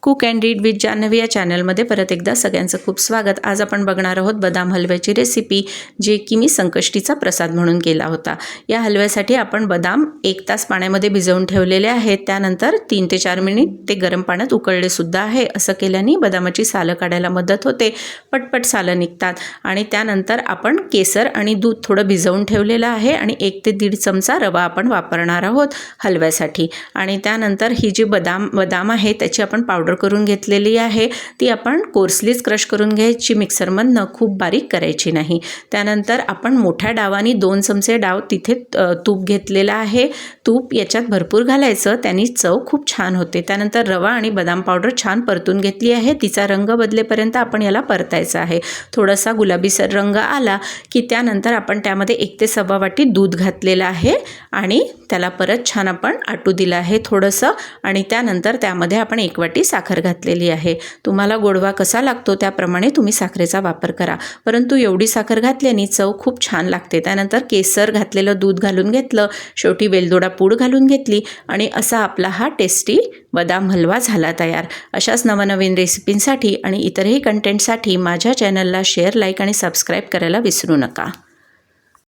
Cook and read with Janhvi या चॅनलमध्ये परत एकदा सगळ्यांचं खूप स्वागत। आज आपण बघणार आहोत बदाम हलव्याची रेसिपी, जे की मी संकष्टीचा प्रसाद म्हणून केला होता। या हलव्यासाठी आपण बदाम 1 तास पाण्यामध्ये भिजवून ठेवलेले आहेत। त्यानंतर 3 ते 4 मिनिट ते गरम पाण्यात उकळले सुद्धा आहे। असं केल्याने बदामाची सालं काढायला मदत होते, पटपट सालं निघतात। आणि त्यानंतर आपण केसर आणि दूध थोडं भिजवून ठेवलेलं आहे आणि 1 ते 1.5 चमचा रवा आपण वापरणार आहोत हलव्यासाठी। आणि त्यानंतर ही जी बदाम आहे त्याची आपण पावडर करून घेतलेली आहे। ती आपण कोर्सलीच क्रश करून घ्यायची, मिक्सरमधनं खूप बारीक करायची नाही। त्यानंतर आपण मोठ्या डावानी 2 चमचे डाव तिथे तूप घेतलेला आहे। तूप याच्यात भरपूर घालायचं, त्यानी चव खूप छान होते। त्यानंतर रवा आणि बदाम पावडर छान परतून घेतली आहे। तिचा रंग बदलेपर्यंत आपण याला परतायचं आहे। थोडासा गुलाबीसर रंग आला की त्यानंतर आपण त्यामध्ये 1 ते सव्वा वाटी दूध घातलेलं आहे आणि त्याला परत छान आपण आटू दिलं आहे थोडंसं। आणि त्यानंतर त्यामध्ये आपण 1 वाटी साखर घातलेली आहे। तुम्हाला गोडवा कसा लागतो त्याप्रमाणे तुम्ही साखरेचा वापर करा, परंतु एवढी साखर घातल्याने चव खूप छान लागते। त्यानंतर केसर घातलेलं दूध घालून घेतलं, शेवटी वेलदोडा पूड घालून घेतली आणि असा आपला हा टेस्टी बदाम हलवा झाला तयार। अशाच नवनवीन रेसिपींसाठी आणि इतरही कंटेंटसाठी माझ्या चॅनलला शेअर, लाईक आणि सबस्क्राईब करायला विसरू नका।